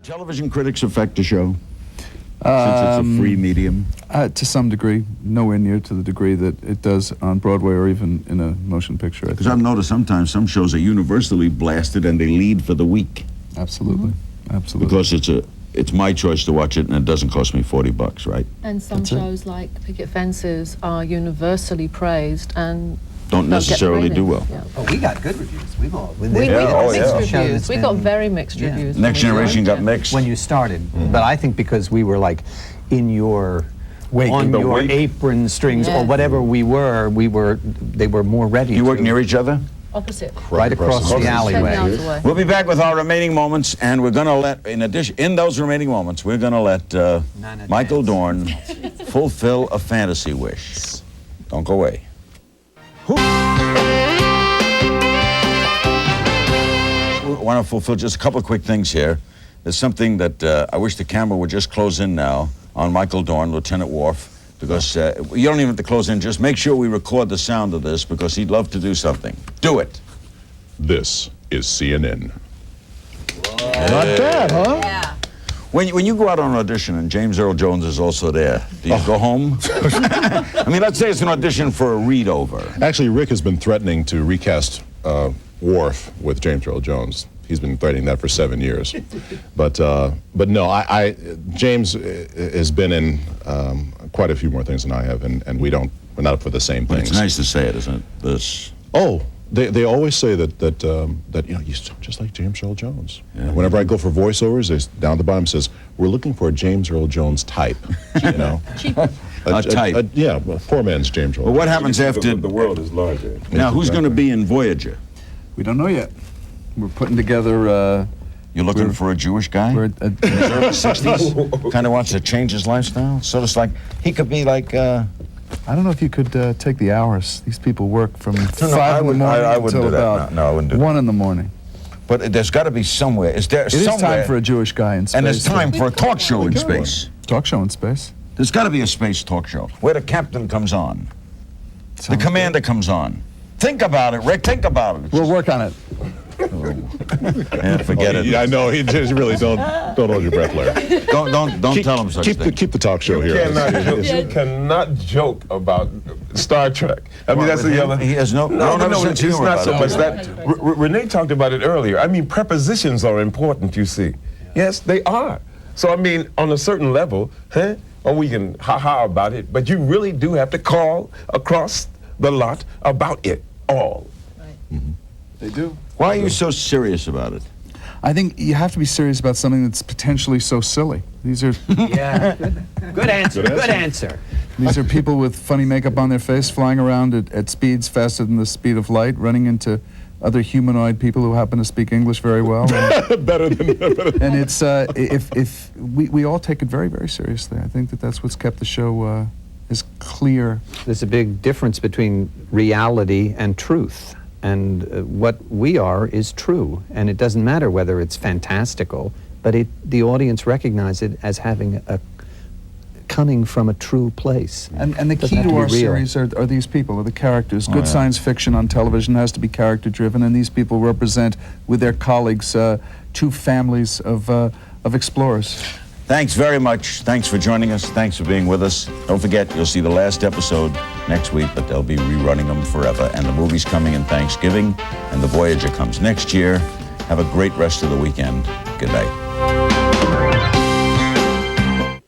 television critics affect the show? Since it's a free medium? To some degree, nowhere near to the degree that it does on Broadway or even in a motion picture. Because I've noticed sometimes some shows are universally blasted and they lead for the week. Absolutely, absolutely. Because it's my choice to watch it and it doesn't cost me $40, right? And some shows like Picket Fences are universally praised and don't necessarily do well. Yeah. Oh, we got good reviews. We got mixed reviews. We got very mixed reviews. Next Generation got mixed. when you started. But I think because we were like in your on your apron strings or whatever we were, they were more ready. You work near each other? Opposite. Right across the alleyway. 10 yards away. We'll be back with our remaining moments, and we're going to let, in those remaining moments, we're going to let Michael Dorn fulfill a fantasy wish. Don't go away. I want to fulfill just a couple of quick things here. There's something that I wish the camera would just close in now on Michael Dorn, Lieutenant Worf, because you don't even have to close in. Just make sure we record the sound of this because he'd love to do something. Do it. This is CNN. Not bad, huh? Yeah. When you go out on an audition and James Earl Jones is also there, do you go home? I mean, let's say it's an audition for a read-over. Actually, Rick has been threatening to recast Worf with James Earl Jones. He's been threatening that for 7 years. But no, James has been in quite a few more things than I have, and we're not up for the same things. It's nice to say it, isn't it? This. Oh, they always say that you know, you sound just like James Earl Jones. Yeah. Whenever I go for voiceovers, down at the bottom says, we're looking for a James Earl Jones type, you know? A type. Yeah, a poor man's James Earl. But what happens after... The world is larger. Now, who's going to be in Voyager? We don't know yet. We're putting together... You're looking for a Jewish guy? We're in his early 60s? Kind of wants to change his lifestyle? So it's like, he could be like... I don't know if you could take the hours. These people work from 5 I in the wouldn't- morning I wouldn't until do that. about No, I wouldn't do that. 1 in the morning. But there's got to be somewhere. Is there It is somewhere? time for a Jewish guy in space. And there's time for a talk show in space. Talk show in space. There's got to be a space talk show where the captain comes on, the commander comes on. Think about it, Rick. Think about it. We'll work on it. Yeah, forget it. Yeah, I know. He just really don't hold your breath, Larry. Don't tell him such things. Keep the talk show here. You cannot joke about Star Trek. I mean, that's the other. He has no sense of it's humor not about so it. much that. Renee talked about it earlier. I mean, prepositions are important, you see. Yes, they are. So, I mean, on a certain level, or we can ha-ha about it, but you really do have to call across the lot about it all. Right. Mm-hmm. They do. Why are you so serious about it? I think you have to be serious about something that's potentially so silly. These are Yeah. Good answer. Good answer. these are people with funny makeup on their face flying around at speeds faster than the speed of light, running into other humanoid people who happen to speak English very well. And, better than and it's if we all take it very, very seriously. I think that's what's kept the show as clear. There's a big difference between reality and truth. And what we are is true. And it doesn't matter whether it's fantastical, but the audience recognizes it as having coming from a true place. And the Doesn't key have to to be our real. series are these people, are the characters. Good yeah. science fiction on television has to be character-driven, and these people represent, with their colleagues, 2 families of explorers. Thanks very much. Thanks for joining us. Thanks for being with us. Don't forget, you'll see the last episode next week, but they'll be rerunning them forever. And the movie's coming in Thanksgiving, and the Voyager comes next year. Have a great rest of the weekend. Good night.